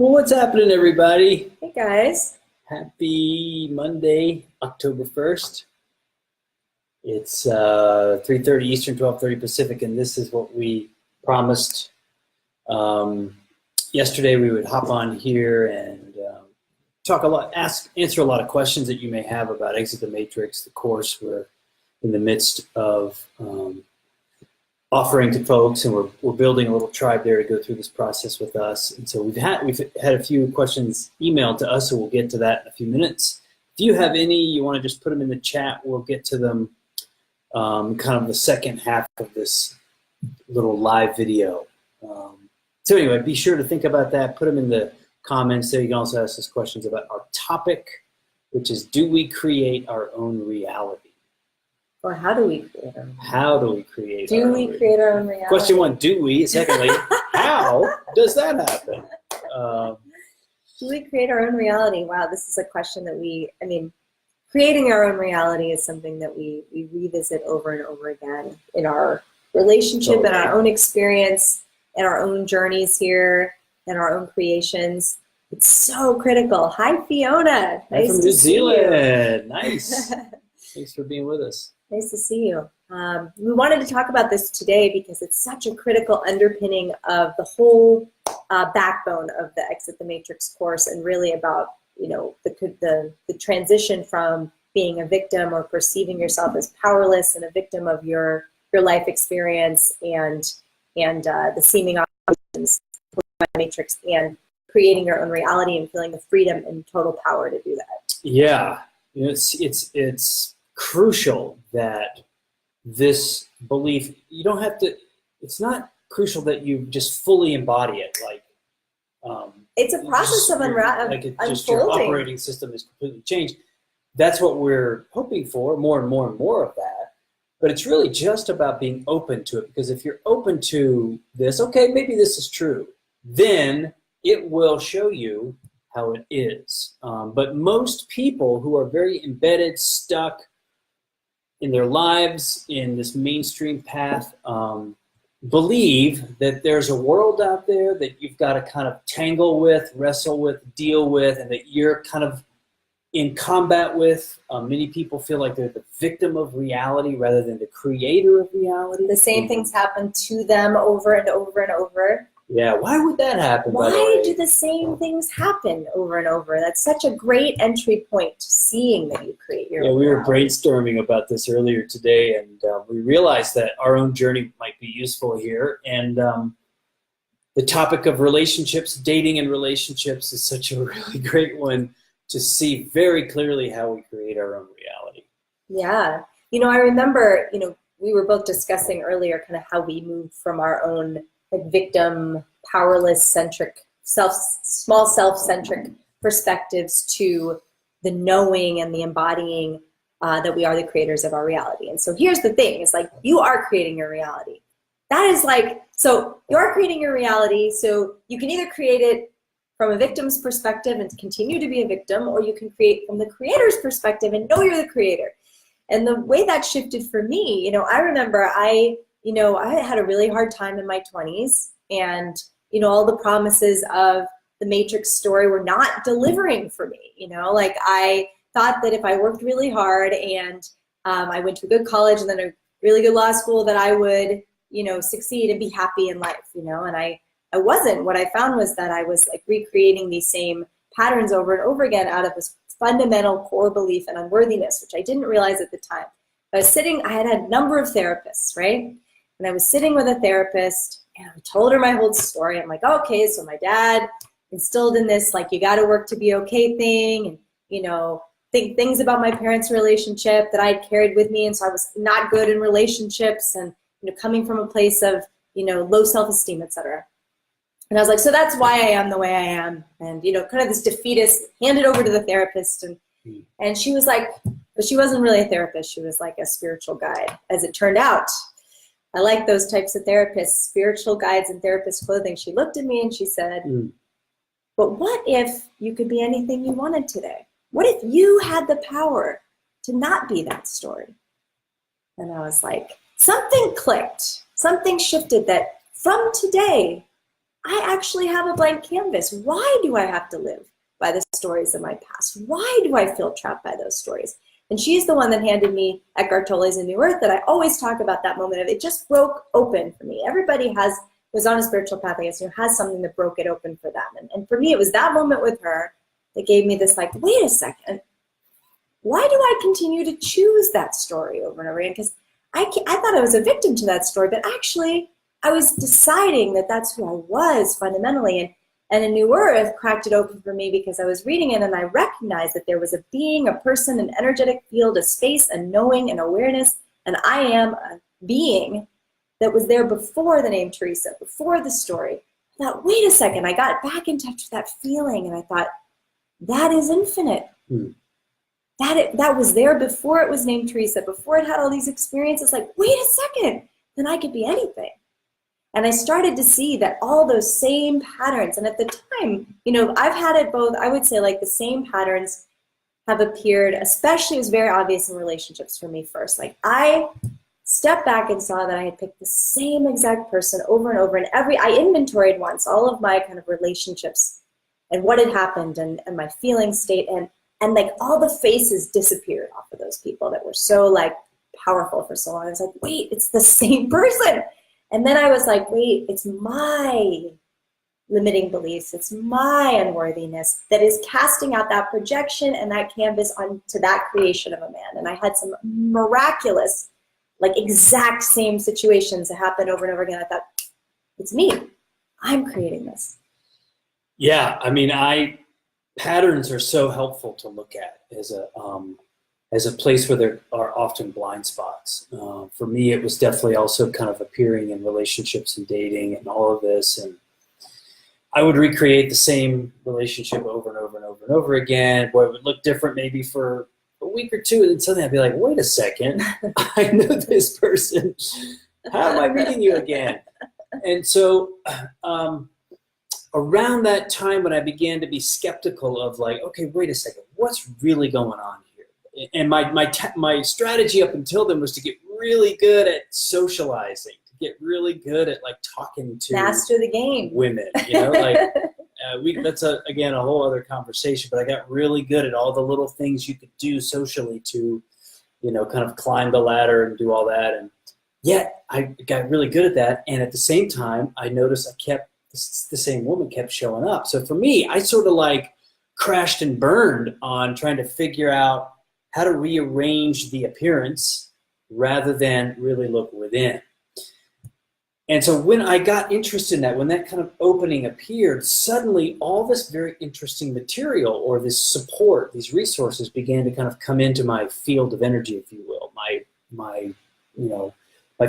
Well, what's happening, everybody? Hey guys. Happy Monday, October 1st. It's 3:30 Eastern, 12:30 Pacific, and this is what we promised. Yesterday we would hop on here and talk a lot, answer a lot of questions that you may have about Exit the Matrix, the course we're in the midst of offering to folks, and we're building a little tribe there to go through this process with us. And so we've had a few questions emailed to us, so we'll get to that in a few minutes. If you have any, you want to just put them in the chat, we'll get to them kind of the second half of this little live video. So anyway, be sure to think about that. Put them in the comments there. You can also ask us questions about our topic, which is, do we create our own reality? Or how do we create our own reality? How do we create Do we create our own reality? Question one, do we? Secondly, how does that happen? Do we create our own reality? Wow, this is a question that creating our own reality is something that we revisit over and over again in our relationship, in our own experience, in our own journeys here, in our own creations. It's so critical. Hi, Fiona. Nice from New Zealand. Nice. Thanks for being with us. Nice to see you. We wanted to talk about this today because it's such a critical underpinning of the whole backbone of the Exit the Matrix course, and really about the transition from being a victim or perceiving yourself as powerless and a victim of your life experience and the seeming options of the Matrix, and creating your own reality and feeling the freedom and total power to do that. Yeah, it's crucial that this belief, you don't have to, it's not crucial that you just fully embody it, it's a process of unfolding. Just your operating system is completely changed. That's what we're hoping for, more and more and more of that. But it's really just about being open to it, because if you're open to this, okay, maybe this is true, then it will show you how it is. But most people who are very embedded, stuck in their lives, in this mainstream path, believe that there's a world out there that you've got to kind of tangle with, wrestle with, deal with, and that you're kind of in combat with. Many people feel like they're the victim of reality rather than the creator of reality. The same things happen to them over and over and over. Yeah, why would that happen? Why do the same things happen over and over? That's such a great entry point to seeing that you create your own we were reality. brainstorming about this earlier today, and we realized that our own journey might be useful here. And the topic of relationships, dating and relationships, is such a really great one to see very clearly how we create our own reality. Yeah. I remember, we were both discussing earlier kind of how we move from our own victim, powerless-centric, small self-centric perspectives to the knowing and the embodying that we are the creators of our reality. And so here's the thing, it's like, you are creating your reality. That is so you're creating your reality, so you can either create it from a victim's perspective and continue to be a victim, or you can create from the creator's perspective and know you're the creator. And the way that shifted for me, I remember I had a really hard time in my 20s, and, all the promises of the Matrix story were not delivering for me. I thought that if I worked really hard and I went to a good college and then a really good law school, that I would, succeed and be happy in life, and I wasn't. What I found was that I was recreating these same patterns over and over again out of this fundamental core belief in unworthiness, which I didn't realize at the time. I had a number of therapists, right? And I was sitting with a therapist, and I told her my whole story. I'm like, okay, so my dad instilled in this, you got to work to be okay thing, and, think things about my parents' relationship that I'd carried with me. And so I was not good in relationships, and, coming from a place of, low self-esteem, etc. And I was like, so that's why I am the way I am. And, kind of this defeatist, handed over to the therapist. And she was like, but she wasn't really a therapist. She was like a spiritual guide, as it turned out. I like those types of therapists, spiritual guides in therapist clothing. She looked at me and she said, but what if you could be anything you wanted today? What if you had the power to not be that story? And I was like, something clicked, something shifted, that from today, I actually have a blank canvas. Why do I have to live by the stories of my past? Why do I feel trapped by those stories? And she's the one that handed me Eckhart Tolle's A New Earth, that I always talk about that moment of it just broke open for me. Everybody was on a spiritual path, I guess, has something that broke it open for them. And for me, it was that moment with her that gave me this, like, wait a second, why do I continue to choose that story over and over again? Because I thought I was a victim to that story, but actually I was deciding that that's who I was fundamentally. And A New Earth cracked it open for me because I was reading it and I recognized that there was a being, a person, an energetic field, a space, a knowing, an awareness, and I am a being that was there before the name Theresa, before the story. I thought, wait a second, I got back in touch with that feeling and I thought, that is infinite. That was there before it was named Theresa, before it had all these experiences. Like, wait a second, then I could be anything. And I started to see that all those same patterns, and at the time, I've had it both, I would say, like, the same patterns have appeared, especially it was very obvious in relationships for me first. Like, I stepped back and saw that I had picked the same exact person over and over, and I inventoried once all of my kind of relationships and what had happened and my feeling state, and like all the faces disappeared off of those people that were so, like, powerful for so long. I was like, wait, it's the same person. And then I was like, wait, it's my limiting beliefs, it's my unworthiness that is casting out that projection and that canvas onto that creation of a man. And I had some miraculous, like, exact same situations that happened over and over again. I thought, it's me. I'm creating this. Yeah, I mean, patterns are so helpful to look at as a place where there are often blind spots. For me, it was definitely also kind of appearing in relationships and dating and all of this. And I would recreate the same relationship over and over and over and over again. Boy, it would look different maybe for a week or two. And then suddenly I'd be like, wait a second, I know this person. How am I meeting you again? And so around that time when I began to be skeptical of, like, okay, wait a second, what's really going on here? And my strategy up until then was to get really good at socializing, to get really good at, like, talking to master the game women. That's again a whole other conversation. But I got really good at all the little things you could do socially to, kind of climb the ladder and do all that. And yet I got really good at that. And at the same time, I noticed the same woman kept showing up. So for me, I sort of, like, crashed and burned on trying to figure out how to rearrange the appearance rather than really look within. And so when I got interested in that, when that kind of opening appeared, suddenly all this very interesting material, or this support, these resources, began to kind of come into my field of energy, if you will, my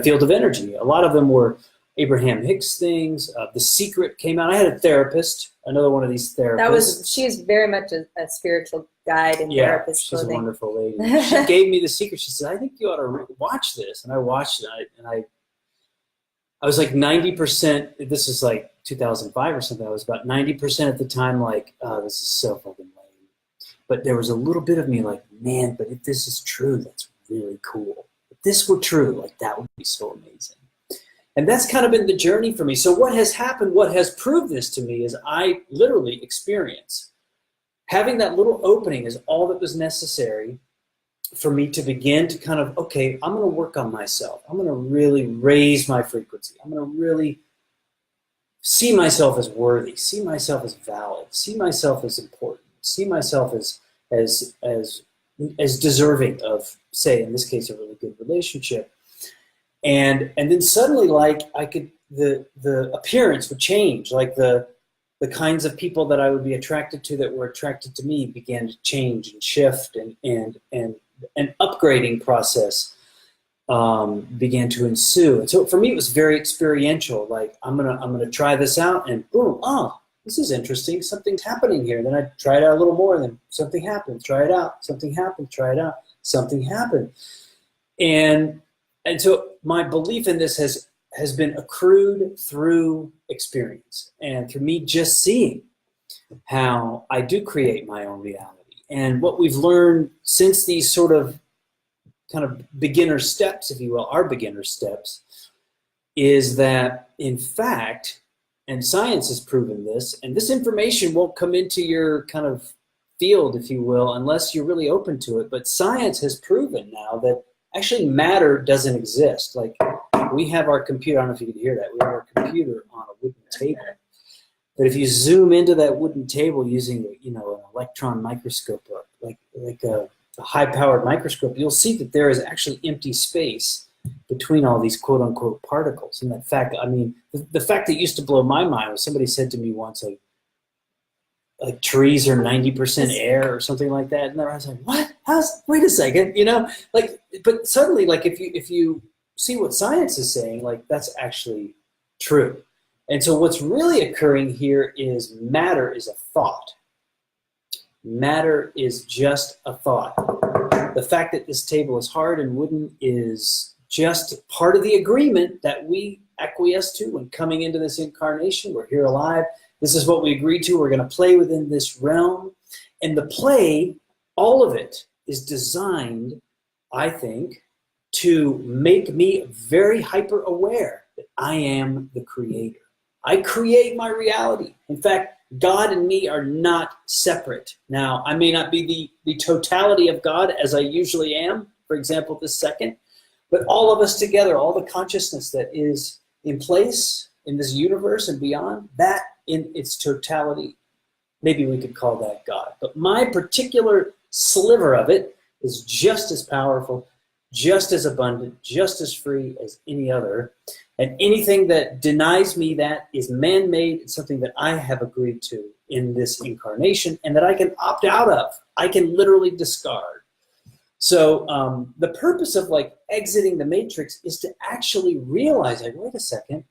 field of energy. A lot of them were Abraham Hicks things. The Secret came out. I had a therapist, another one of these therapists. She is very much a spiritual guide and therapist. She's a wonderful lady. She gave me The Secret. She said, I think you ought to watch this. And I watched it, and I was like 90%, this is like 2005 or something, I was about 90% at the time like, oh, this is so fucking lame. But there was a little bit of me like, man, but if this is true, that's really cool. If this were true, like, that would be so amazing. And that's kind of been the journey for me. So what has happened, what has proved this to me, is I literally experience having that little opening is all that was necessary for me to begin to kind of, okay, I'm going to work on myself. I'm going to really raise my frequency. I'm going to really see myself as worthy, see myself as valid, see myself as important, see myself as deserving of, say, in this case, a really good relationship. And then suddenly, like, the appearance would change, like the kinds of people that I would be attracted to that were attracted to me began to change and shift, and an upgrading process began to ensue. And so for me, it was very experiential. Like, I'm gonna try this out, and boom, oh, this is interesting. Something's happening here. Then I try it out a little more, and then something happened. Try it out. Something happened. Try it out. Something happened. And so my belief in this has been accrued through experience and through me just seeing how I do create my own reality. And what we've learned since these sort of kind of beginner steps, if you will, our beginner steps, is that, in fact, And science has proven this, and this information won't come into your kind of field, if you will, unless you're really open to it. But science has proven now that actually matter doesn't exist. Like, we have our computer, I don't know if you can hear that, we have our computer on a wooden table. But if you zoom into that wooden table using, an electron microscope, or like a high-powered microscope, you'll see that there is actually empty space between all these quote-unquote particles. And that fact, the fact that used to blow my mind was somebody said to me once, like trees are 90% air or something like that. And I was like, what? Wait a second, but suddenly, like, if you see what science is saying, like, that's actually true. And so what's really occurring here is matter is a thought. Matter is just a thought. The fact that this table is hard and wooden is just part of the agreement that we acquiesce to when coming into this incarnation. We're here alive. This is what we agreed to. We're going to play within this realm. And the play, all of it, is designed, I think, to make me very hyper aware that I am the creator. I create my reality. In fact, God and me are not separate. Now, I may not be the totality of God as I usually am, for example, this second, but all of us together, all the consciousness that is in place in this universe and beyond, that in its totality, maybe we could call that God. But my particular sliver of it is just as powerful, just as abundant, just as free as any other. And anything that denies me that is man-made. It's something that I have agreed to in this incarnation and that I can opt out of. I can literally discard. So the purpose of exiting the matrix is to actually realize, wait a second,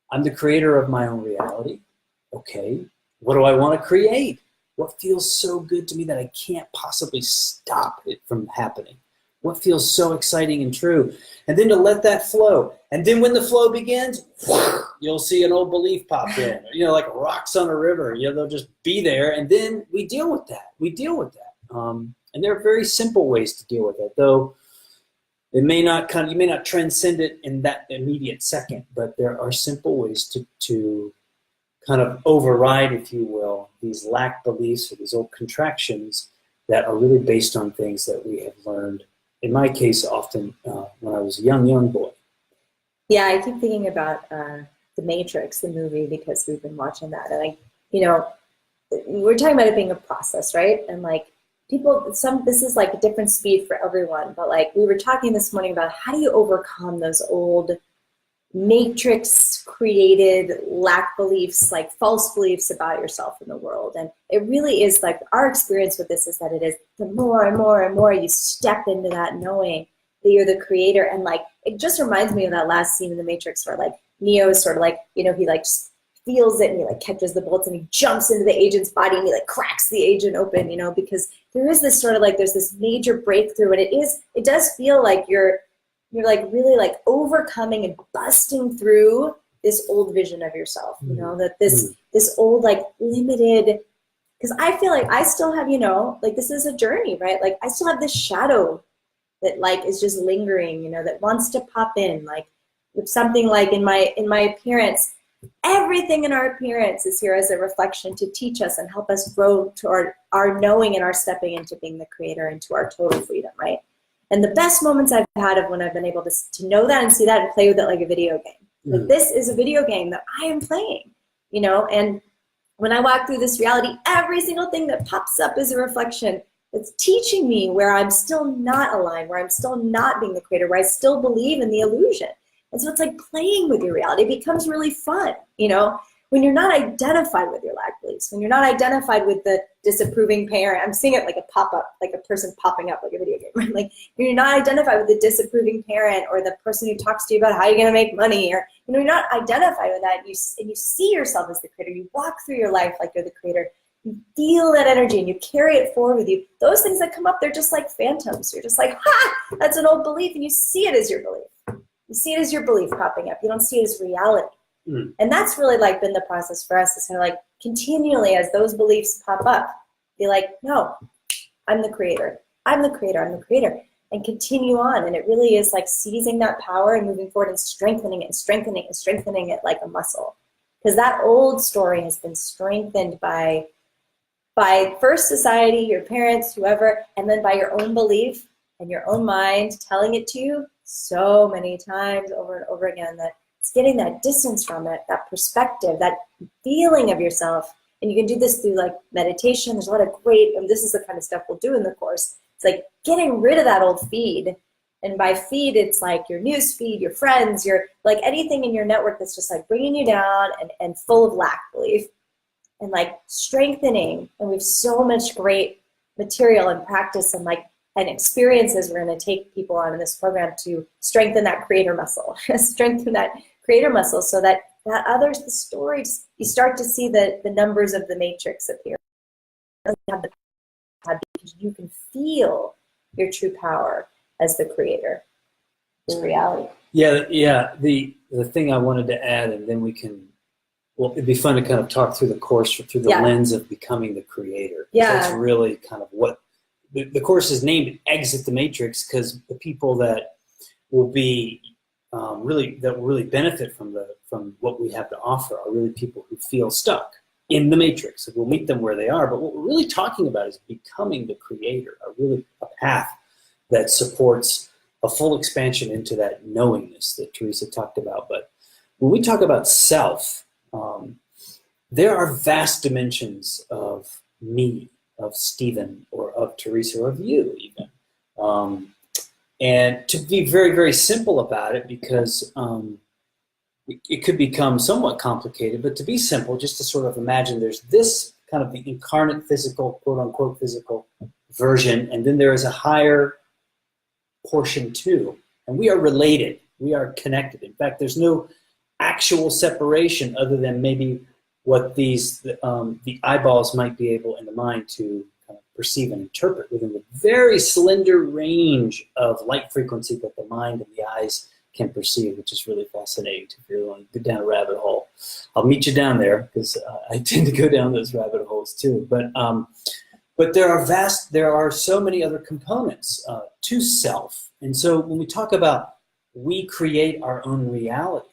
I'm the creator of my own reality. Okay, what do I want to create? What feels so good to me that I can't possibly stop it from happening? What feels so exciting and true? And then to let that flow. And then when the flow begins, you'll see an old belief pop in, like rocks on a river. They'll just be there. And then we deal with that. And there are very simple ways to deal with it, though you may not transcend it in that immediate second, but there are simple ways to kind of override, if you will, these lack beliefs or these old contractions that are really based on things that we have learned. In my case, often when I was a young boy. Yeah, I keep thinking about The Matrix, the movie, because we've been watching that. And we're talking about it being a process, right? And this is a different speed for everyone. But we were talking this morning about how do you overcome those old matrix created lack beliefs, false beliefs about yourself in the world. And it really is our experience with this is that it is the more and more and more you step into that knowing that you're the creator. And it just reminds me of that last scene in the Matrix where Neo is sort of he just feels it and he catches the bullets and he jumps into the agent's body and he cracks the agent open, because there is this sort of there's this major breakthrough, and it does feel like you're really overcoming and busting through this old vision of yourself, that this old limited, because I feel I still have, this is a journey, right? I still have this shadow that is just lingering, that wants to pop in, with something in my appearance. Everything in our appearance is here as a reflection to teach us and help us grow toward our knowing and our stepping into being the creator, into our total freedom, right? And the best moments I've had of when I've been able to know that and see that and play with it like a video game. This is a video game that I am playing, and when I walk through this reality, every single thing that pops up is a reflection that's teaching me where I'm still not aligned, where I'm still not being the creator, where I still believe in the illusion. And so it's playing with your reality. It becomes really fun, when you're not identified with your lack beliefs, when you're not identified with the disapproving parent. I'm seeing it like a pop-up, like a person popping up like a video game, right? When you're not identified with the disapproving parent or the person who talks to you about how you're going to make money, or you're not identified with that, and you see yourself as the creator. You walk through your life like you're the creator. You feel that energy and you carry it forward with you. Those things that come up, they're just like phantoms. You're just ha, that's an old belief, and you see it as your belief. You see it as your belief popping up. You don't see it as reality. And that's really been the process for us, is kind of continually as those beliefs pop up, be no, I'm the creator. I'm the creator. I'm the creator. And continue on. And it really is seizing that power and moving forward and strengthening it and strengthening it and strengthening it like a muscle. because that old story has been strengthened by first society, your parents, whoever, and then by your own belief and your own mind telling it to you so many times over and over again, that it's getting that distance from it, that perspective, that feeling of yourself. And you can do this through like meditation. There's a lot of great, and this is the kind of stuff we'll do in the course. It's like getting rid of that old feed. And by feed, it's like your news feed, your friends, your like anything in your network that's just like bringing you down and full of lack belief, and like strengthening. And we have so much great material and practice and experiences we're going to take people on in this program to strengthen that creator muscle, strengthen that creator muscle, so that others, the stories, you start to see the numbers of the matrix appear. Because you can feel your true power as the creator, in reality. Yeah. The thing I wanted to add, and then we can, well, it'd be fun to kind of talk through the course through the lens of becoming the creator. Yeah. That's really kind of what the course is named, Exit the Matrix, because the people that will be really benefit from what we have to offer are really people who feel stuck in the matrix. We'll meet them where they are, but what we're really talking about is becoming the creator, a path that supports a full expansion into that knowingness that Theresa talked about. But when we talk about self, there are vast dimensions of me, of Stephen, or of Theresa, or of you even. And to be very, very simple about it, because it could become somewhat complicated, but to be simple, just to sort of imagine there's this kind of the incarnate physical, quote unquote physical version, and then there is a higher portion too. And we are related, we are connected. In fact, there's no actual separation other than maybe what the eyeballs might be able in the mind to kind of perceive and interpret within the very slender range of light frequency that the mind and the eyes can perceive, which is really fascinating. If you're willing to go down a rabbit hole, I'll meet you down there, because I tend to go down those rabbit holes too. But there are so many other components to self. And so when we talk about we create our own reality,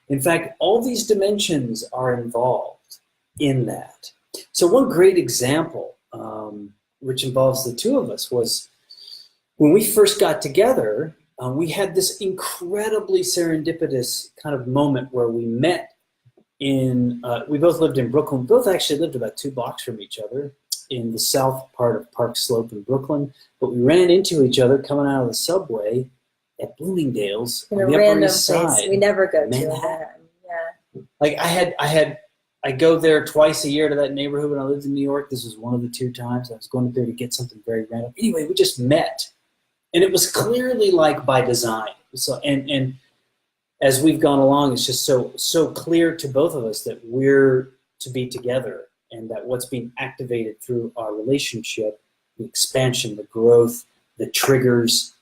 in fact, all these dimensions are involved in that. So one great example, which involves the two of us, was when we first got together, we had this incredibly serendipitous kind of moment where we met we both lived in Brooklyn. We both actually lived about 2 blocks from each other in the south part of Park Slope in Brooklyn. But we ran into each other coming out of the subway at Bloomingdale's In on a the Upper random East Side. place we never go to. Manhattan. Yeah. Like I go there twice a year to that neighborhood when I lived in New York. This was one of the 2 times I was going there to get something very random. Anyway, we just met. And it was clearly like by design. So, and as we've gone along, it's just so clear to both of us that we're to be together, and that what's being activated through our relationship, the expansion, the growth, the triggers,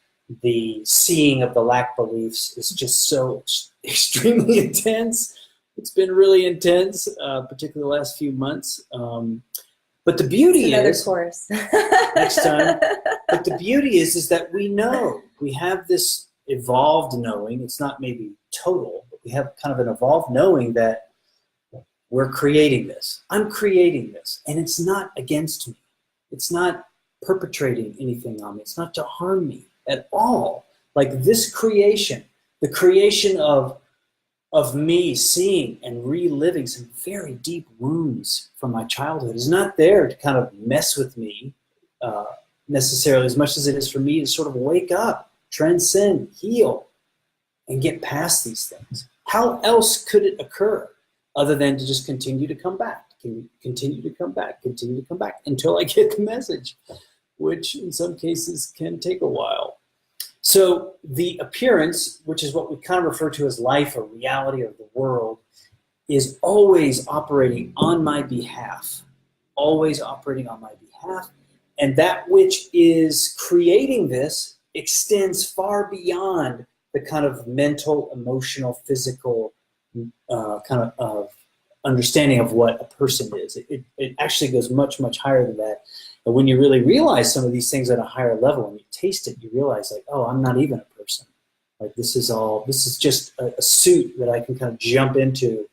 the seeing of the lack beliefs is just so extremely intense. It's been really intense, particularly the last few months. But the beauty is, course. next time. But the beauty is that we know, we have this evolved knowing. It's not maybe total, but we have kind of an evolved knowing that we're creating this. I'm creating this, and it's not against me. It's not perpetrating anything on me. It's not to harm me at all. Like this creation, the creation of me seeing and reliving some very deep wounds from my childhood is not there to kind of mess with me necessarily as much as it is for me to sort of wake up, transcend, heal, and get past these things. How else could it occur other than to just continue to come back, continue to come back, continue to come back until I get the message, which in some cases can take a while. So the appearance, which is what we kind of refer to as life or reality or the world, is always operating on my behalf, always operating on my behalf. And that which is creating this extends far beyond the kind of mental, emotional, physical kind of understanding of what a person is. It actually goes much, much higher than that. And when you really realize some of these things at a higher level and you taste it, you realize like, oh, I'm not even a person. Like this is just a suit that I can kind of jump into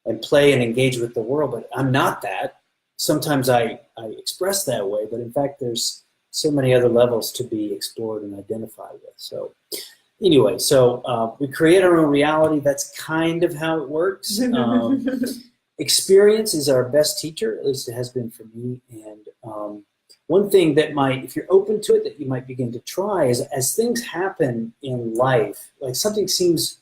and play and engage with the world, but I'm not that. Sometimes I express that way, but in fact, there's so many other levels to be explored and identified with. So anyway, we create our own reality. That's kind of how it works. Experience is our best teacher, at least it has been for me. And one thing that if you're open to it, that you might begin to try is as things happen in life, like something seems,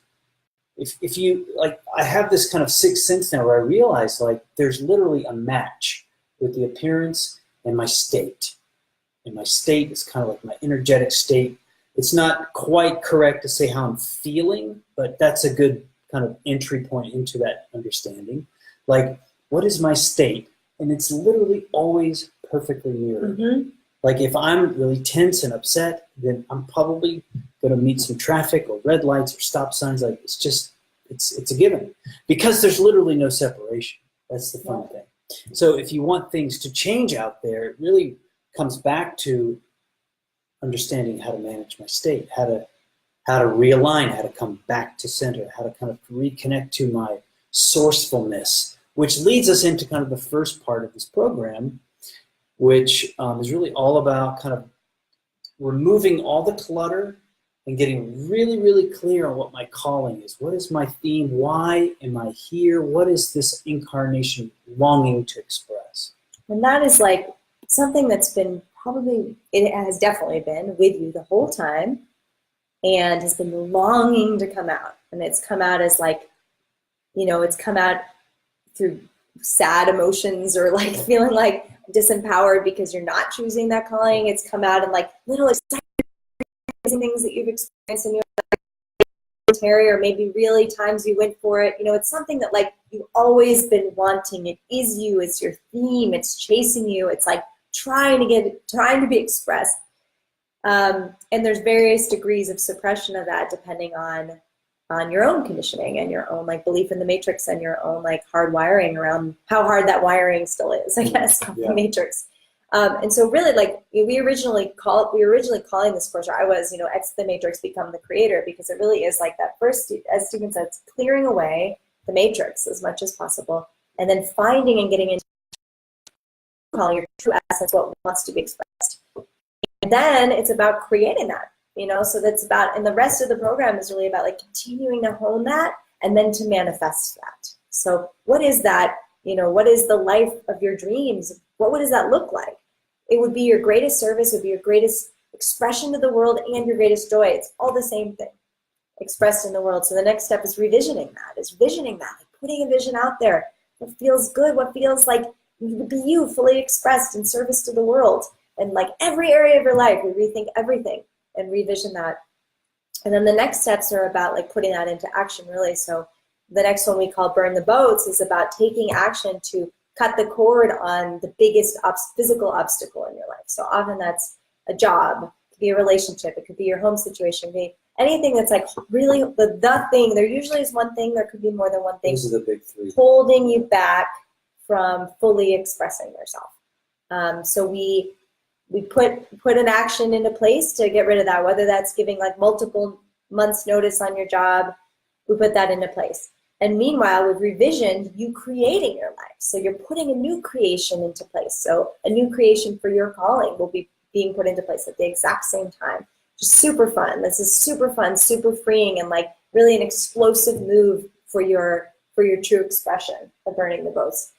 if you, like, I have this kind of sixth sense now where I realize like there's literally a match with the appearance and my state. And my state is kind of like my energetic state. It's not quite correct to say how I'm feeling, but that's a good kind of entry point into that understanding. Like, what is my state? And it's literally always perfectly mirrored. Mm-hmm. Like, if I'm really tense and upset, then I'm probably going to meet some traffic or red lights or stop signs. Like, it's a given. Because there's literally no separation. That's the fun thing. So if you want things to change out there, it really comes back to understanding how to manage my state, how to realign, how to come back to center, how to kind of reconnect to my sourcefulness, which leads us into kind of the first part of this program, which is really all about kind of removing all the clutter and getting really, really clear on what my calling is. What is my theme? Why am I here? What is this incarnation longing to express? And that is like something that's been it has definitely been with you the whole time and has been longing to come out. And it's come out as like, it's come out through sad emotions or like feeling like disempowered because you're not choosing that calling. It's come out in like little exciting things that you've experienced in your life, or maybe really times you went for it. It's something that like you've always been wanting. It is you. It's your theme. It's chasing you. It's like trying to be expressed. And there's various degrees of suppression of that depending on your own conditioning and your own like belief in the matrix and your own like hard wiring around how hard that wiring still is, I guess, the matrix. And so really like we were originally calling this course, or I was, exit the matrix, become the creator, because it really is like that first, as Stephen said, it's clearing away the matrix as much as possible and then finding and getting into calling your true essence, what wants to be expressed. And then it's about creating that, so that's about, and the rest of the program is really about like continuing to hone that and then to manifest that. So what is that, what is the life of your dreams? What does that look like? It would be your greatest service, it would be your greatest expression to the world and your greatest joy. It's all the same thing expressed in the world. So the next step is visioning that, like putting a vision out there. What feels good, what feels like you would be you, fully expressed in service to the world. And like every area of your life, we rethink everything and revision that. And then the next steps are about like putting that into action, really. So the next one we call Burn the Boats is about taking action to cut the cord on the biggest physical obstacle in your life. So often that's a job, it could be a relationship, it could be your home situation, it could be anything that's like really the thing. There usually is one thing, there could be more than one thing. Those are the big three. Holding you back from fully expressing yourself. So we put an action into place to get rid of that, whether that's giving like multiple months notice on your job, we put that into place. And meanwhile, we've revisioned you creating your life. So you're putting a new creation into place. So a new creation for your calling will be being put into place at the exact same time. Just super fun. This is super fun, super freeing, and like really an explosive move for your true expression of burning the boats.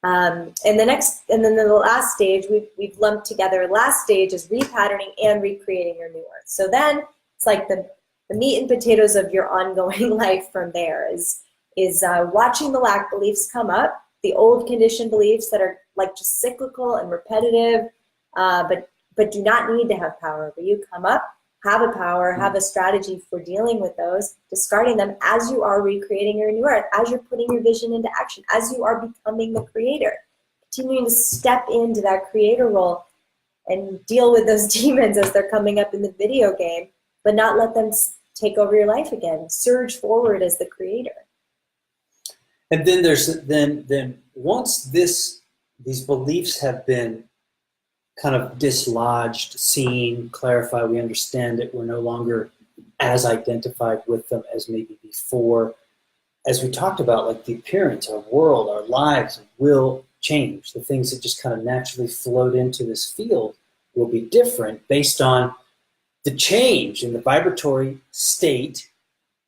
And then the last stage we've lumped together. Last stage is repatterning and recreating your new earth. So then it's like the meat and potatoes of your ongoing life from there is watching the lack beliefs come up, the old conditioned beliefs that are like just cyclical and repetitive, but do not need to have power over you, come up, have a power, have a strategy for dealing with those, discarding them as you are recreating your new earth, as you're putting your vision into action, as you are becoming the creator, continuing to step into that creator role and deal with those demons as they're coming up in the video game, but not let them take over your life again. Surge forward as the creator. And then then once these beliefs have been kind of dislodged, seen, clarified, we understand it, we're no longer as identified with them as maybe before, as we talked about, like the appearance, our world, our lives will change. The things that just kind of naturally float into this field will be different based on the change in the vibratory state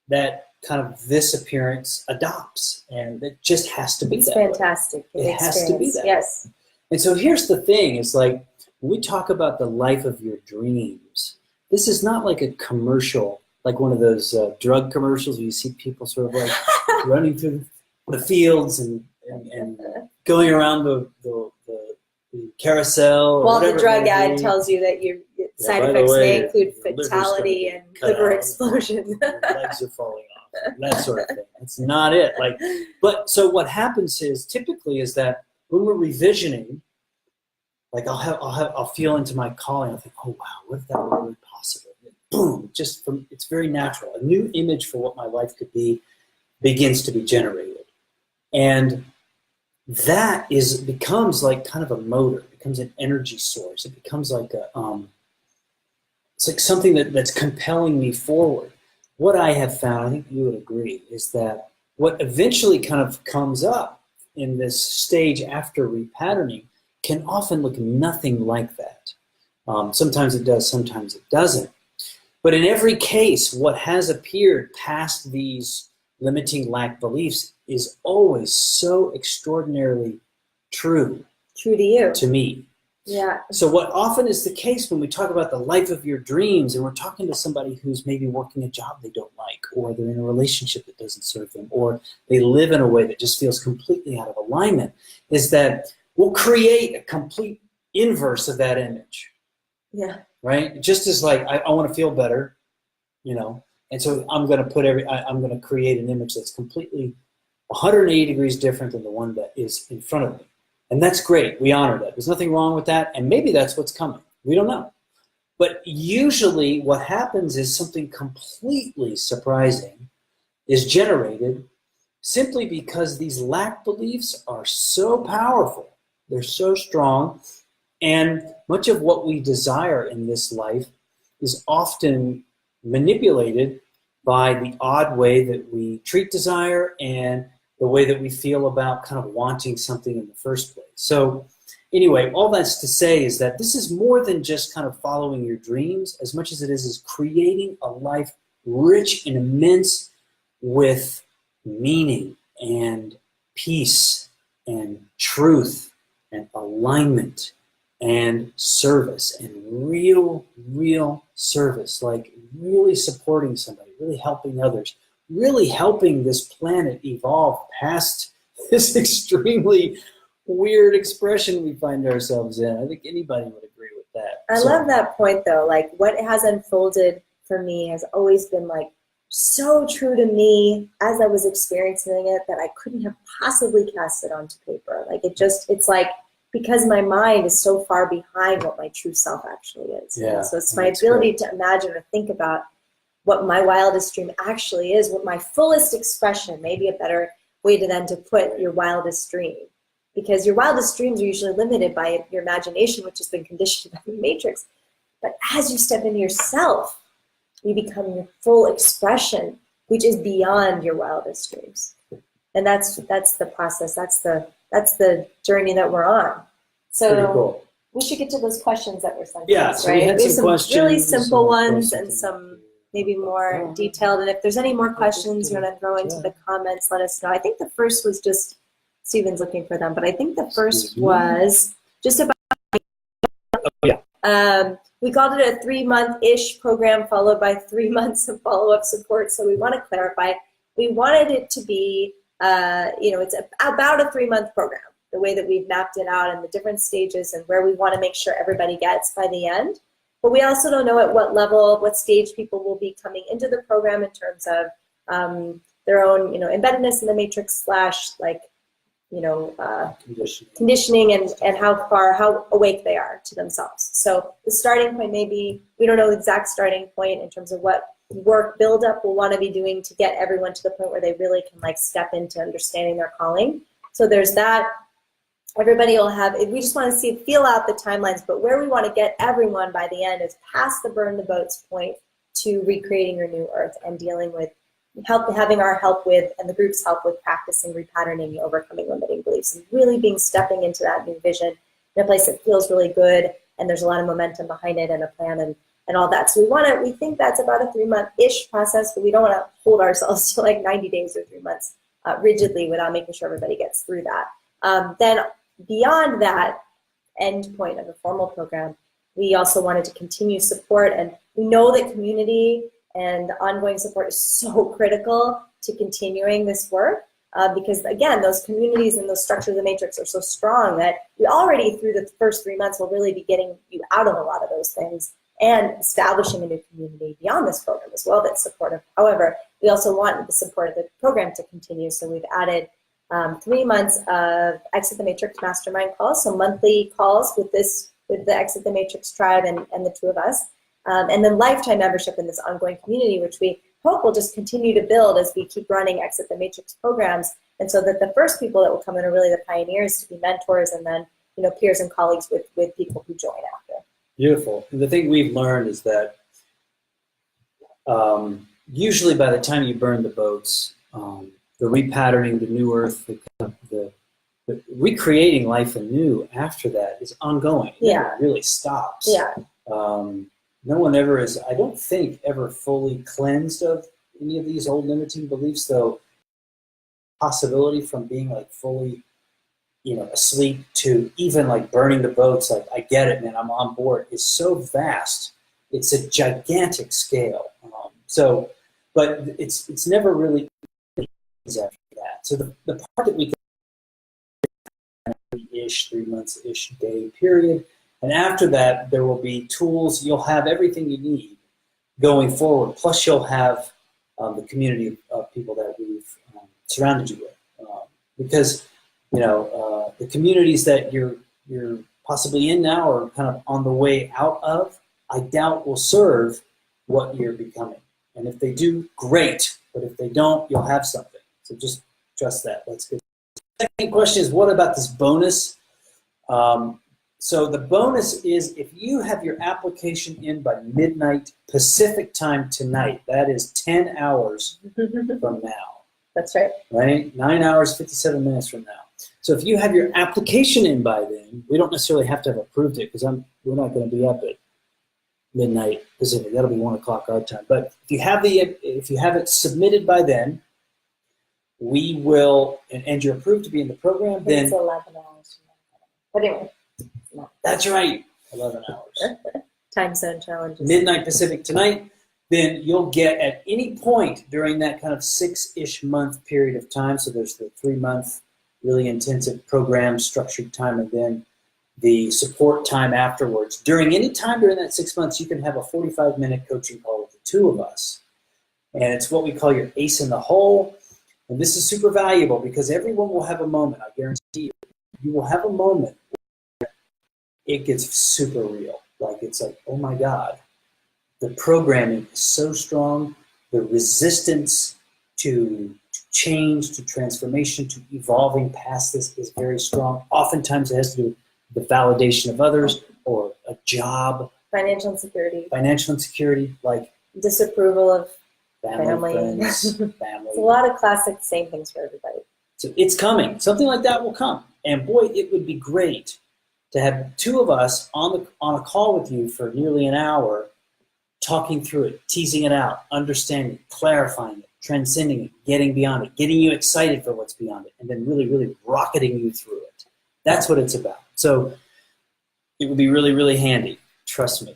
that kind of this appearance adopts. And it just has to be It's that fantastic. way. It has to be that Yes. way. And so here's the thing, is like, when we talk about the life of your dreams, this is not like a commercial, like one of those drug commercials where you see people sort of like running through the fields and going around the carousel. Well, whatever the drug it may ad be. tells you that your side by the effects way, may include your liver's fatality gonna and get cut liver out, explosion. your legs are falling off, that sort of thing. That's not it. Like, but so what happens is typically is that when we're revisioning, like I'll feel into my calling. I'll think, oh wow, what if that were really possible? And boom, just from, it's very natural. A new image for what my life could be begins to be generated, and that becomes like kind of a motor. It becomes an energy source. It becomes like it's like something that's compelling me forward. What I have found, I think you would agree, is that what eventually kind of comes up in this stage after repatterning can often look nothing like that. Sometimes it does, sometimes it doesn't. But in every case, what has appeared past these limiting lack beliefs is always so extraordinarily true. True to you. To me. Yeah. So what often is the case when we talk about the life of your dreams, and we're talking to somebody who's maybe working a job they don't like, or they're in a relationship that doesn't serve them, or they live in a way that just feels completely out of alignment, is that we'll create a complete inverse of that image. Yeah. Right? Just as like, I want to feel better, you know, and so I'm going to I'm going to create an image that's completely 180 degrees different than the one that is in front of me. And that's great. We honor that. There's nothing wrong with that. And maybe that's what's coming. We don't know. But usually what happens is something completely surprising is generated simply because these lack beliefs are so powerful. They're so strong. And much of what we desire in this life is often manipulated by the odd way that we treat desire and the way that we feel about kind of wanting something in the first place. So anyway, all that's to say is that this is more than just kind of following your dreams, as much as it is creating a life rich and immense with meaning and peace and truth and alignment and service, and real service, like really supporting somebody, really helping others, really helping this planet evolve past this extremely weird expression we find ourselves in. I think anybody would agree with that. I love that point though. Like what has unfolded for me has always been like so true to me as I was experiencing it that I couldn't have possibly cast it onto paper. Like it's like, because my mind is so far behind what my true self actually is. Yeah, so it's my ability to imagine or think about what my wildest dream actually is, what my fullest expression, maybe a better way to then to put your wildest dream. Because your wildest dreams are usually limited by your imagination, which has been conditioned by the matrix. But as you step into yourself, you become your full expression, which is beyond your wildest dreams. And that's the process. That's the journey that we're on. So cool. We should get to those questions that were sent to us, so right? We had some questions, really simple ones and some maybe more detailed. And if there's any more questions you want to throw into the comments, let us know. I think the first was just, Stephen's looking for them, but I think the first was just about, we called it a 3-month-ish program followed by 3 months of follow-up support. So we want to clarify, we wanted it to be, it's about a 3-month program, the way that we've mapped it out and the different stages and where we want to make sure everybody gets by the end. But we also don't know at what level, what stage people will be coming into the program in terms of their own, embeddedness in the matrix / conditioning and how awake they are to themselves. So the starting point may be, we don't know the exact starting point in terms of what work buildup we'll want to be doing to get everyone to the point where they really can step into understanding their calling. So there's that. Everybody will have, we just want to feel out the timelines, but where we want to get everyone by the end is past the burn the boats point to recreating your new earth and dealing with having our help with, and the group's help with practicing repatterning, overcoming limiting beliefs, and really stepping into that new vision in a place that feels really good, and there's a lot of momentum behind it and a plan and all that. So we think that's about a 3-month-ish process, but we don't want to hold ourselves to like 90 days or 3 months rigidly without making sure everybody gets through that. Then beyond that end point of a formal program, we also wanted to continue support, and we know that community and ongoing support is so critical to continuing this work because, again, those communities and those structures of the matrix are so strong that we already, through the first 3 months, will really be getting you out of a lot of those things and establishing a new community beyond this program as well that's supportive. However, we also want the support of the program to continue, so we've added 3 months of Exit the Matrix Mastermind calls, so monthly calls with the Exit the Matrix tribe and the two of us. And then lifetime membership in this ongoing community, which we hope will just continue to build as we keep running Exit the Matrix programs. And so that the first people that will come in are really the pioneers to be mentors, and then peers and colleagues with people who join after. Beautiful. And the thing we've learned is that usually by the time you burn the boats, the repatterning, the new earth, the recreating life anew after that is ongoing. It never really stops. Yeah. No one ever is, I don't think, ever fully cleansed of any of these old limiting beliefs, though possibility from being like fully, asleep to even like burning the boats, like I get it, man, I'm on board, is so vast. It's a gigantic scale. But it's never really after that. So the part that we can 3 months-ish day period. And after that, there will be tools. You'll have everything you need going forward. Plus, you'll have the community of people that we've surrounded you with. Because, the communities that you're possibly in now or kind of on the way out of, I doubt will serve what you're becoming. And if they do, great. But if they don't, you'll have something. So just trust that. That's good. Second question is, what about this bonus? So the bonus is if you have your application in by midnight Pacific time tonight, that is 10 hours from now. That's right. Right? 9 hours, 57 minutes from now. So if you have your application in by then, we don't necessarily have to have approved it because we're not going to be up at midnight Pacific. That'll be 1 o'clock our time. But if you have it submitted by then, we will, and you're approved to be in the program, then it's 11 hours from now. But anyway. That's right, 11 hours. Time zone challenges. Midnight Pacific tonight, then you'll get at any point during that kind of 6-ish month period of time, so there's the 3-month really intensive program structured time and then the support time afterwards. During any time during that 6 months, you can have a 45-minute coaching call with the two of us. And it's what we call your ace in the hole. And this is super valuable because everyone will have a moment, I guarantee you. You will have a moment where it gets super real. It's like, oh my God, the programming is so strong. The resistance to change, to transformation, to evolving past this is very strong. Oftentimes it has to do with the validation of others or a job. Financial insecurity. Like disapproval of family. Friends, family. It's a lot of classic same things for everybody. So it's coming. Something like that will come. And boy, it would be great to have two of us on a call with you for nearly an hour, talking through it, teasing it out, understanding, clarifying it, transcending it, getting beyond it, getting you excited for what's beyond it, and then really, really rocketing you through it. That's what it's about. So it would be really, really handy, trust me,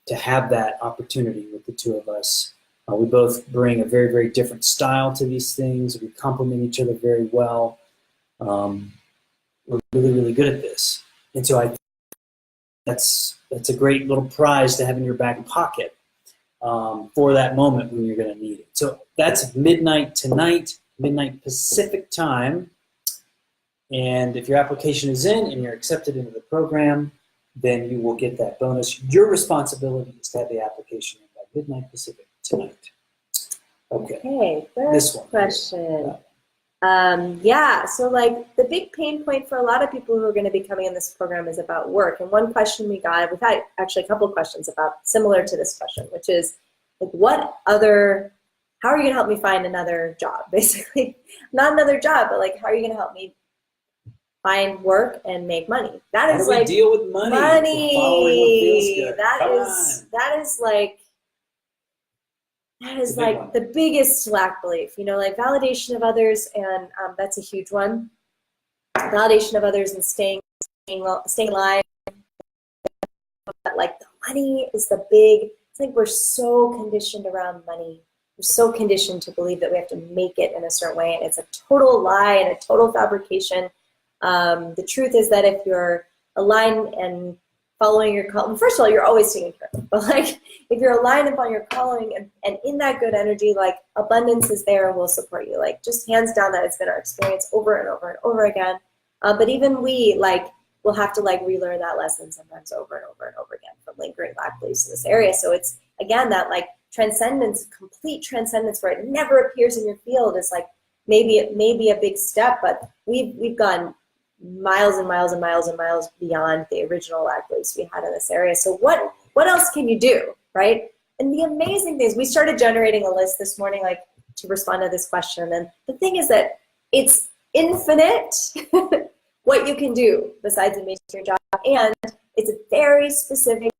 to have that opportunity with the two of us. We both bring a very, very different style to these things. We complement each other very well. We're really, really good at this. And so I think that's a great little prize to have in your back pocket for that moment when you're going to need it. So that's midnight tonight, midnight Pacific time. And if your application is in and you're accepted into the program, then you will get that bonus. Your responsibility is to have the application in by midnight Pacific tonight. Okay. First question. So the big pain point for a lot of people who are going to be coming in this program is about work. And one question we've had actually a couple of questions about similar to this question, which is what other how are you going to help me find another job? Basically, not another job, but like, how are you going to help me find work and make money? That How is do we like deal with money. money. Following what feels good. That is like the biggest lack belief. You know, like validation of others, and that's a huge one. Validation of others and staying alive. Like the money is the big. It's like we're so conditioned around money. We're so conditioned to believe that we have to make it in a certain way, and it's a total lie and a total fabrication. The truth is that if you're aligned and following your calling, first of all, you're always taking care of. But like, if you're aligned upon your calling and in that good energy, like abundance is there and will support you. Like, just hands down, that has been our experience over and over and over again. But even we will have to relearn that lesson sometimes over and over and over again from lingering lack beliefs in this area. So it's again that transcendence, complete transcendence, where it never appears in your field is maybe a big step, but we've gone miles and miles and miles and miles beyond the original lack beliefs we had in this area. So what else can you do, right? And the amazing thing is, we started generating a list this morning, to respond to this question. And the thing is that it's infinite what you can do besides the mainstream job, and it's a very specific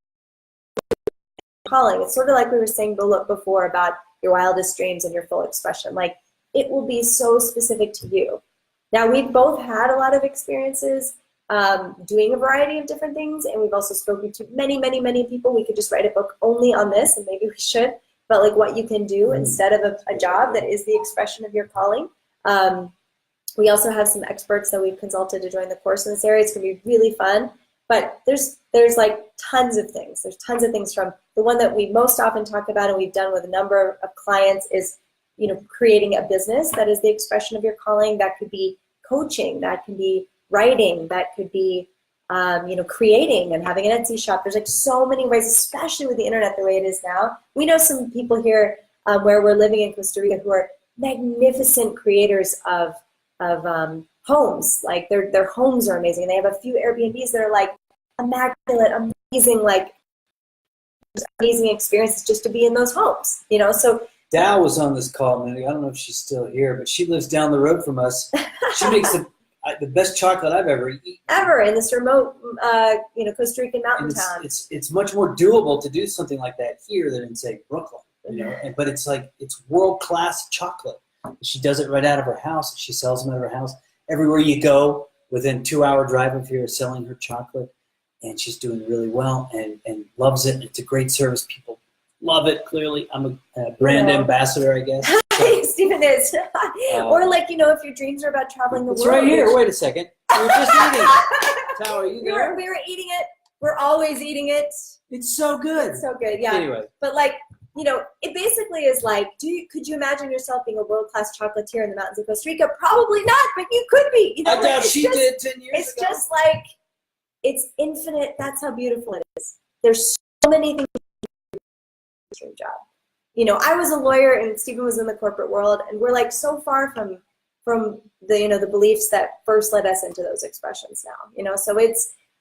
calling. It's sort of like we were saying before about your wildest dreams and your full expression. Like, it will be so specific to you. Now, we've both had a lot of experiences doing a variety of different things, and we've also spoken to many, many, many people. We could just write a book only on this, and maybe we should, but what you can do instead of a job that is the expression of your calling. We also have some experts that we've consulted to join the course in this area. It's going to be really fun. But there's tons of things. There's tons of things. From the one that we most often talk about and we've done with a number of clients is, creating a business that is the expression of your calling. That could be coaching. That can be writing. That could be, creating and having an Etsy shop. There's so many ways, especially with the internet the way it is now. We know some people here where we're living in Costa Rica who are magnificent creators of homes. Their homes are amazing. They have a few Airbnbs that are immaculate, amazing, amazing experiences just to be in those homes. So Dow was on this call, man. I don't know if she's still here, but she lives down the road from us. She makes the best chocolate I've ever eaten. Ever in this remote, Costa Rican mountain town. It's much more doable to do something like that here than in, say, Brooklyn. But it's world-class chocolate. She does it right out of her house. She sells them out of her house. Everywhere you go, within 2-hour drive of here, selling her chocolate. And she's doing really well and loves it. It's a great service. People love it, clearly. I'm a brand ambassador, I guess. So, Stephen is. Or if your dreams are about traveling the world. It's right here. Wait a second. We were just eating it. Tao, are you there? We were eating it. We're always eating it. It's so good. It's so good, yeah. Anyway. But it basically is could you imagine yourself being a world-class chocolatier in the mountains of Costa Rica? Probably not, but you could be. I doubt she did 10 years ago. It's just it's infinite. That's how beautiful it is. There's so many things in a dream job. I was a lawyer and Stephen was in the corporate world, and we're so far from the the beliefs that first led us into those expressions now. So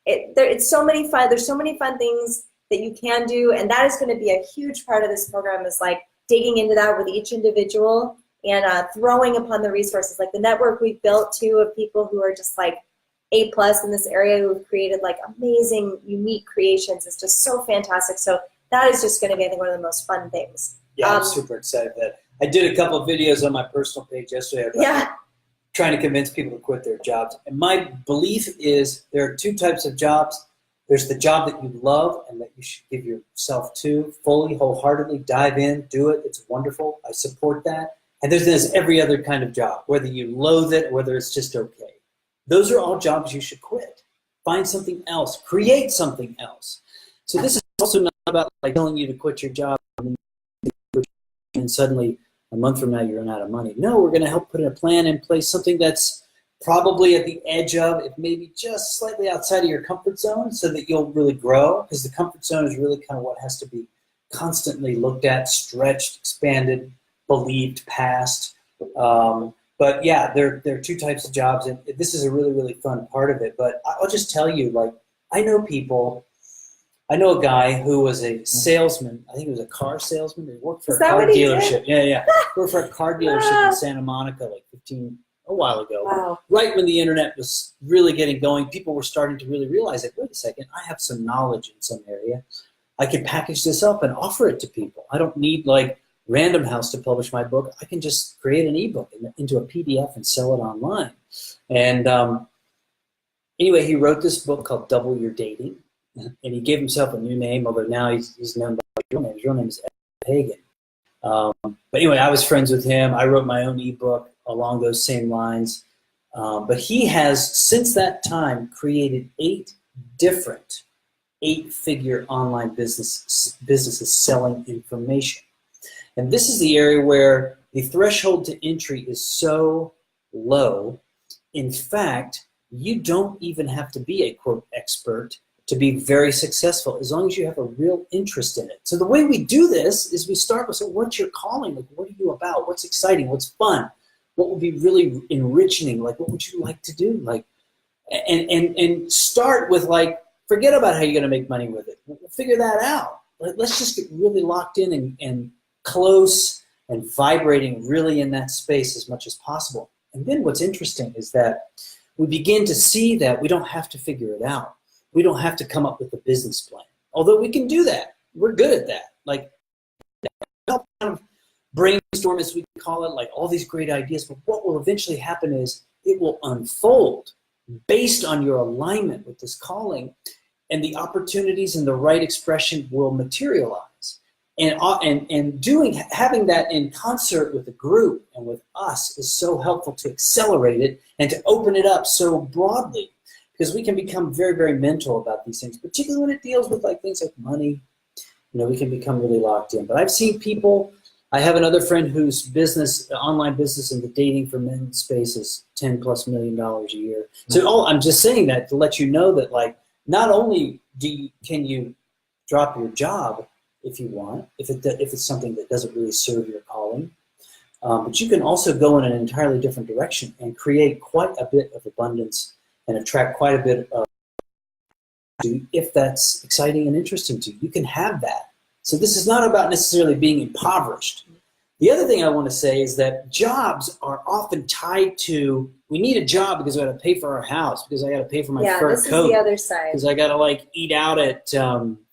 it's so many fun. There's so many fun things that you can do, and that is going to be a huge part of this program, is digging into that with each individual and throwing upon the resources, the network we've built too of people who are just A+ in this area, who've created amazing, unique creations. It's just so fantastic. So that is just going to be, I think, one of the most fun things. Yeah, I'm super excited that I did a couple of videos on my personal page yesterday about trying to convince people to quit their jobs. And my belief is there are two types of jobs. There's the job that you love and that you should give yourself to fully, wholeheartedly, dive in, do it. It's wonderful. I support that. And there's every other kind of job, whether you loathe it or whether it's just okay. Those are all jobs you should quit. Find something else. Create something else. So this is also not about telling you to quit your job and suddenly a month from now you run out of money. No, we're going to help put a plan in place, something that's probably at the edge of, if maybe just slightly outside of your comfort zone, so that you'll really grow, because the comfort zone is really kind of what has to be constantly looked at, stretched, expanded, believed, past. But yeah, there are two types of jobs, and this is a really, really fun part of it. But I'll just tell you, I know people, I know a guy who was a salesman. I think he was a car salesman. He worked for Is a that car what he dealership. did? Yeah. Worked for a car dealership in Santa Monica like a while ago. Wow. Right when the internet was really getting going, people were starting to really realize that, wait a second, I have some knowledge in some area. I can package this up and offer it to people. I don't need like Random House to publish my book. I can just create an ebook into a PDF and sell it online. And anyway, he wrote this book called Double Your Dating. And he gave himself a new name, although now he's known by his real name. His real name is Ed Pagan. But anyway, I was friends with him. I wrote my own ebook along those same lines. But he has, since that time, created 8 different 8-figure online businesses selling information. And this is the area where the threshold to entry is so low. In fact, you don't even have to be a, quote, expert to be very successful, as long as you have a real interest in it. So the way we do this is we start with, so what's your calling? Like, what are you about? What's exciting? What's fun? What would be really enriching? Like, what would you like to do? Like, and start with, like, forget about how you're going to make money with it. We'll figure that out. Let's just get really locked in and close and vibrating really in that space as much as possible. And then what's interesting is that we begin to see that we don't have to figure it out. We don't have to come up with a business plan. Although we can do that. We're good at that. Like, help kind of brainstorm, as we call it, like all these great ideas. But what will eventually happen is it will unfold based on your alignment with this calling, and the opportunities and the right expression will materialize. And having that in concert with the group and with us is so helpful to accelerate it and to open it up so broadly, because we can become very, very mental about these things, particularly when it deals with like things like money. You know, we can become really locked in. But I've seen people. I have another friend whose business, online business in the dating for men space, is $10+ million a year. So I'm just saying that to let you know that, like, not only can you drop your job if you want, if it's something that doesn't really serve your calling, but you can also go in an entirely different direction and create quite a bit of abundance and attract quite a bit of, if that's exciting and interesting to you. You can have that. So this is not about necessarily being impoverished. The other thing I want to say is that jobs are often tied to, we need a job because I got to pay for our house, because I got to pay for my fur coat. Yeah, this is the other side. Because I got to like eat out at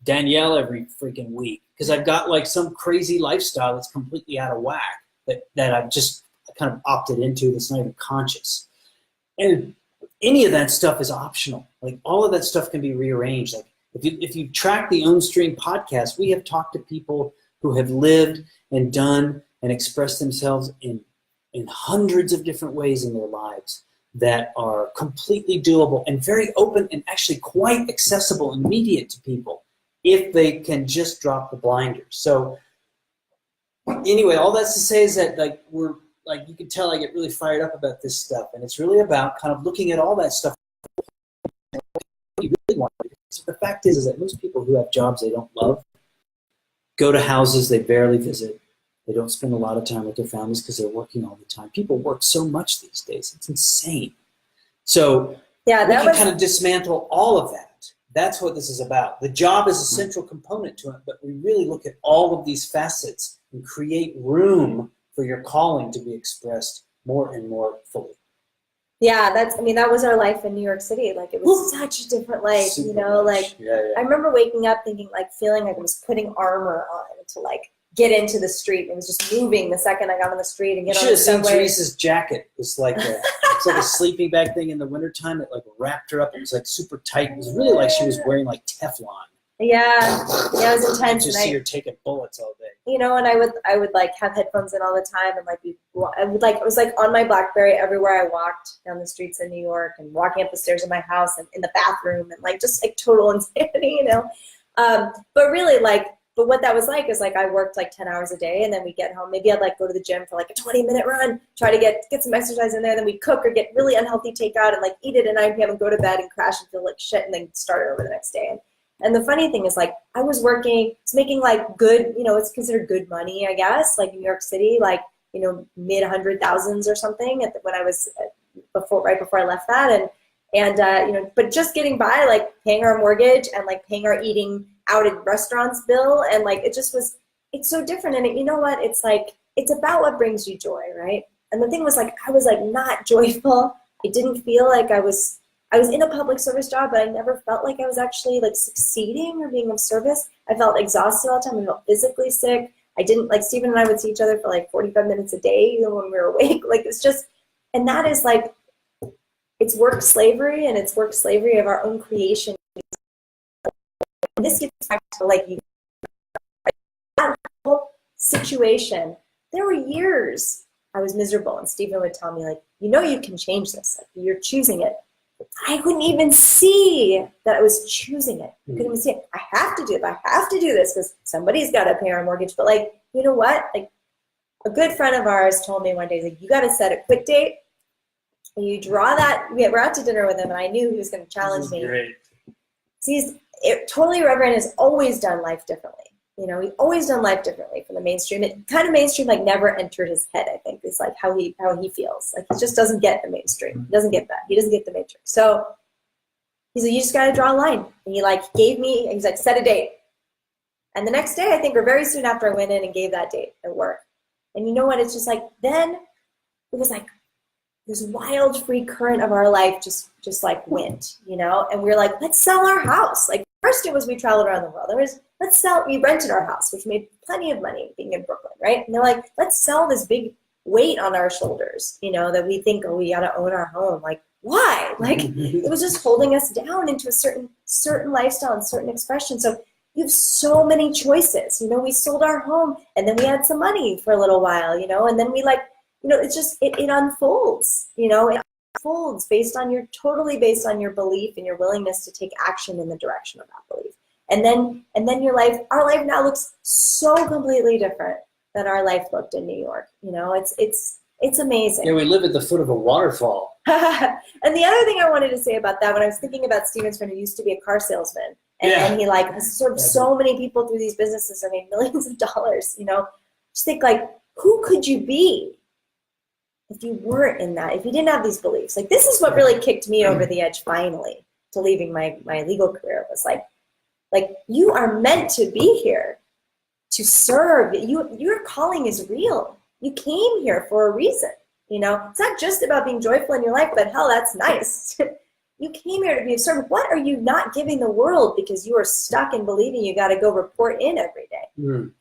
Danielle every freaking week. Because I've got like some crazy lifestyle that's completely out of whack that I've just kind of opted into, that's not even conscious. And any of that stuff is optional. Like, all of that stuff can be rearranged. Like, if you track the Ownstream podcast, we have talked to people who have lived and done and expressed themselves in hundreds of different ways in their lives that are completely doable and very open and actually quite accessible and immediate to people if they can just drop the blinders. So anyway, all that's to say is that, like, we're, like, you can tell I get really fired up about this stuff, and it's really about kind of looking at all that stuff you really want to do. So the fact is that most people who have jobs they don't love go to houses they barely visit. They don't spend a lot of time with their families because they're working all the time. People work so much these days. It's insane. So yeah, we can kind of dismantle all of that. That's what this is about. The job is a central component to it, but we really look at all of these facets and create room for your calling to be expressed more and more fully. Yeah, that was our life in New York City. Like, it was such a different life, super, you know, like, yeah. I remember waking up thinking, like, feeling like I was putting armor on to, like, get into the street. It was just moving the second I got on the street and get on the subway. You should have seen Theresa's jacket. It's like a sleeping bag thing in the wintertime. It, like, wrapped her up. It was, like, super tight. It was really like she was wearing, like, Teflon. Yeah, it was intense. You just see her taking bullets all day. You know, and I would like have headphones in all the time, and like it was like on my BlackBerry everywhere I walked down the streets of New York, and walking up the stairs of my house, and in the bathroom, and like just like total insanity, you know. But really, like, but what that was like is like I worked like 10 hours a day, and then we'd get home. Maybe I'd like go to the gym for like a 20-minute run, try to get some exercise in there. Then we'd cook or get really unhealthy takeout, and like eat it at 9 p.m. and go to bed and crash and feel like shit, and then start it over the next day. And the funny thing is, like, I was making like good, you know, it's considered good money, I guess, like in New York City, like, you know, mid 100,000s or something when I was right before I left that. And you know, but just getting by, like paying our mortgage and like paying our eating out at restaurants bill, and like it just was, it's so different. And you know what, it's like, it's about what brings you joy, right? And the thing was like, I was like not joyful. I didn't feel like I was in a public service job, but I never felt like I was actually like succeeding or being of service. I felt exhausted all the time. I felt physically sick. I didn't, like Stephen and I would see each other for like 45 minutes a day, even when we were awake. Like it's just, and that is like, it's work slavery, and it's work slavery of our own creation. And this gets back to like that whole situation. There were years I was miserable, and Stephen would tell me like, you know, you can change this. Like, you're choosing it. I couldn't even see that I was choosing it. I couldn't even see it. I have to do it. I have to do this because somebody's got to pay our mortgage. But like, you know what? Like, a good friend of ours told me one day, he's like, you got to set a quit date. And you draw that. We're out to dinner with him, and I knew he was going to challenge me. Great. He's totally irreverent, has always done life differently. You know, he's always done life differently from the mainstream. It kind of mainstream like never entered his head, I think, is like how he feels. Like he just doesn't get the mainstream. He doesn't get that. He doesn't get the matrix. So he's like, you just got to draw a line. And he like gave me, he's like, set a date. And the next day, I think, or very soon after, I went in and gave that date at work. And you know what? It's just like, then it was like this wild free current of our life just like went, you know? And we were like, let's sell our house. Like first it was we traveled around the world. We rented our house, which made plenty of money being in Brooklyn, right? And they're like, let's sell this big weight on our shoulders, you know, that we think, oh, we got to own our home. Like, why? Like, it was just holding us down into a certain lifestyle and certain expression. So you have so many choices. You know, we sold our home, and then we had some money for a little while, you know, and then we like, you know, it's just, it unfolds, you know, it unfolds totally based on your belief and your willingness to take action in the direction of that belief. And then our life now looks so completely different than our life looked in New York. You know, it's amazing. Yeah, we live at the foot of a waterfall. And the other thing I wanted to say about that, when I was thinking about Stephen's friend who used to be a car salesman, and he like has served so many people through these businesses and made millions of dollars, you know, just think like, who could you be if you weren't in that, if you didn't have these beliefs? Like, this is what really kicked me over the edge finally to leaving my legal career, was like you are meant to be here to serve. Your calling is real. You came here for a reason. You know, it's not just about being joyful in your life, but hell, that's nice. You came here to be of service. What are you not giving the world because you are stuck in believing you got to go report in every day?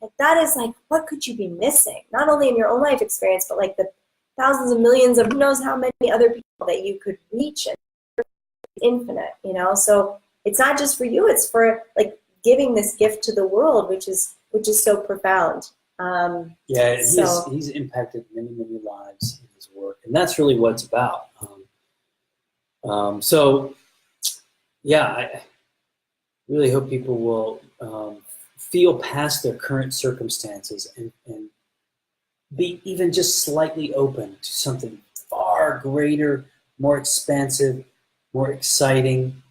Like, that is like, what could you be missing? Not only in your own life experience, but like the thousands of millions of who knows how many other people that you could reach, and infinite, you know? So it's not just for you, it's for like giving this gift to the world, which is so profound. He's impacted many lives in his work, and that's really what it's about. I really hope people will feel past their current circumstances and be even just slightly open to something far greater, more expansive, more exciting,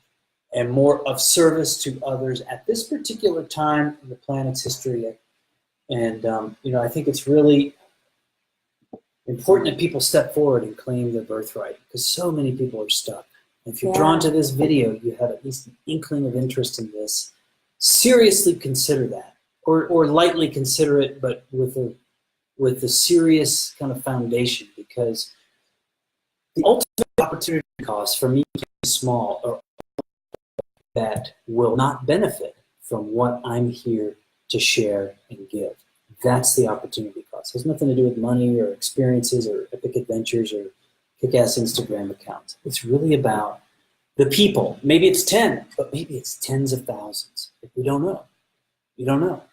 and more of service to others at this particular time in the planet's history. And I think it's really important that people step forward and claim their birthright, because so many people are stuck. And if you're drawn to this video, you have at least an inkling of interest in this. Seriously consider that, or lightly consider it, but with a serious kind of foundation, because the ultimate opportunity cost for me is small, or that will not benefit from what I'm here to share and give. That's the opportunity cost. It has nothing to do with money or experiences or epic adventures or kick-ass Instagram accounts. It's really about the people. Maybe it's 10, but maybe it's tens of thousands. If we don't know. You don't know.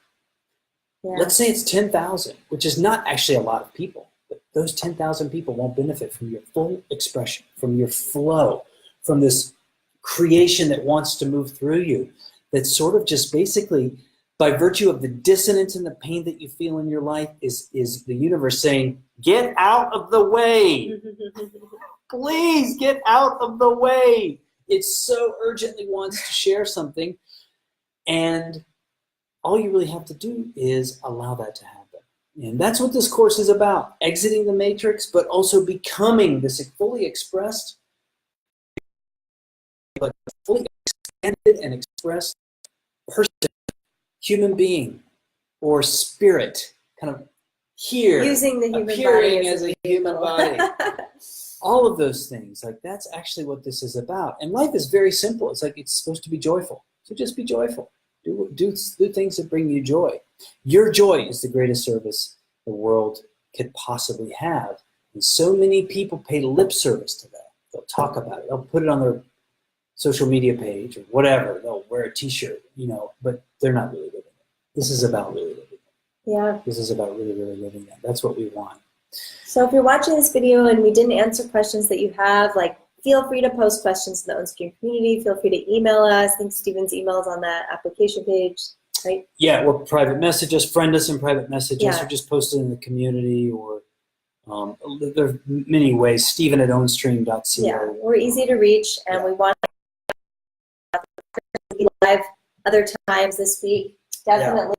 Yeah. Let's say it's 10,000, which is not actually a lot of people, but those 10,000 people won't benefit from your full expression, from your flow, from this creation that wants to move through you, that's sort of just basically, by virtue of the dissonance and the pain that you feel in your life, is the universe saying, get out of the way. Please get out of the way. It so urgently wants to share something, and all you really have to do is allow that to happen. And that's what this course is about, exiting the matrix, but also becoming this fully expressed, but fully expanded and expressed person human being or spirit kind of here, using the human appearing body as a human body. All of those things, like that's actually what this is about. And life is very simple. It's like it's supposed to be joyful. So just be joyful. Do things that bring you joy. Your joy is the greatest service the world could possibly have. And so many people pay lip service to that. They'll talk about it. They'll put it on their social media page or whatever. They'll wear a T-shirt, but they're not really living it. This is about really living it. Yeah. This is about really, really living it. That's what we want. So if you're watching this video and we didn't answer questions that you have, feel free to post questions in the Ownstream community. Feel free to email us. I think Stephen's email is on that application page, right? Yeah, or private message us, friend us in private messages, Yeah. or just post it in the community, or there are many ways. Stephen at ownstream.co. Yeah, we're easy to reach, and we want to be live other times this week. Definitely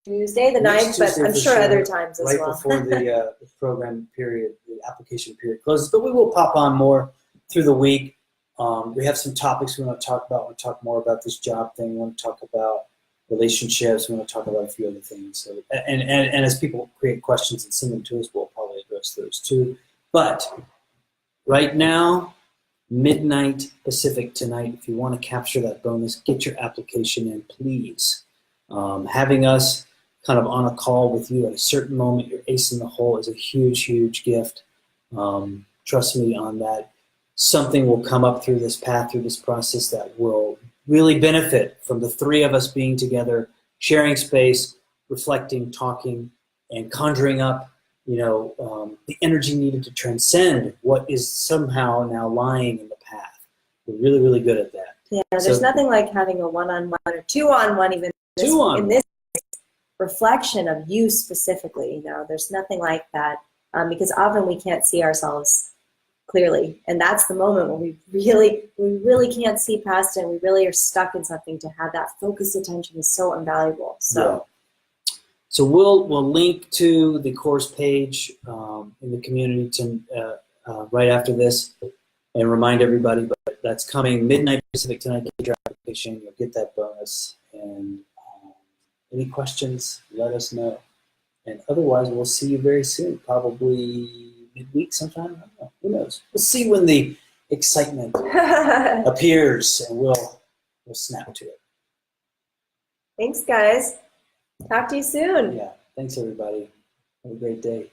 Tuesday the 9th, but I'm sure other times as well. Right before the program period, the application period closes. But we will pop on more through the week. We have some topics we want to talk about. We want to talk more about this job thing. We want to talk about relationships. We want to talk about a few other things. So, and as people create questions and send them to us, we'll probably address those too. But right now, midnight Pacific tonight, if you want to capture that bonus, get your application in, please. Having us kind of on a call with you at a certain moment, you're ace in the hole, is a huge, huge gift. Trust me on that. Something will come up through this path, through this process that will really benefit from the three of us being together, sharing space, reflecting, talking, and conjuring up, the energy needed to transcend what is somehow now lying in the path. We're really, really good at that. Yeah, there's nothing like having a one-on-one or two-on-one even in this reflection of you specifically. There's nothing like that because often we can't see ourselves clearly, and that's the moment when we really can't see past it, and we really are stuck in something. To have that focused attention is so invaluable. So we'll link to the course page in the community right after this, and remind everybody. But that's coming midnight Pacific tonight. Get your application. You'll get that bonus. And any questions? Let us know. And otherwise, we'll see you very soon. Probably midweek sometime. I don't know. Who knows? We'll see when the excitement appears, and we'll snap to it. Thanks, guys. Talk to you soon. Yeah. Thanks, everybody. Have a great day.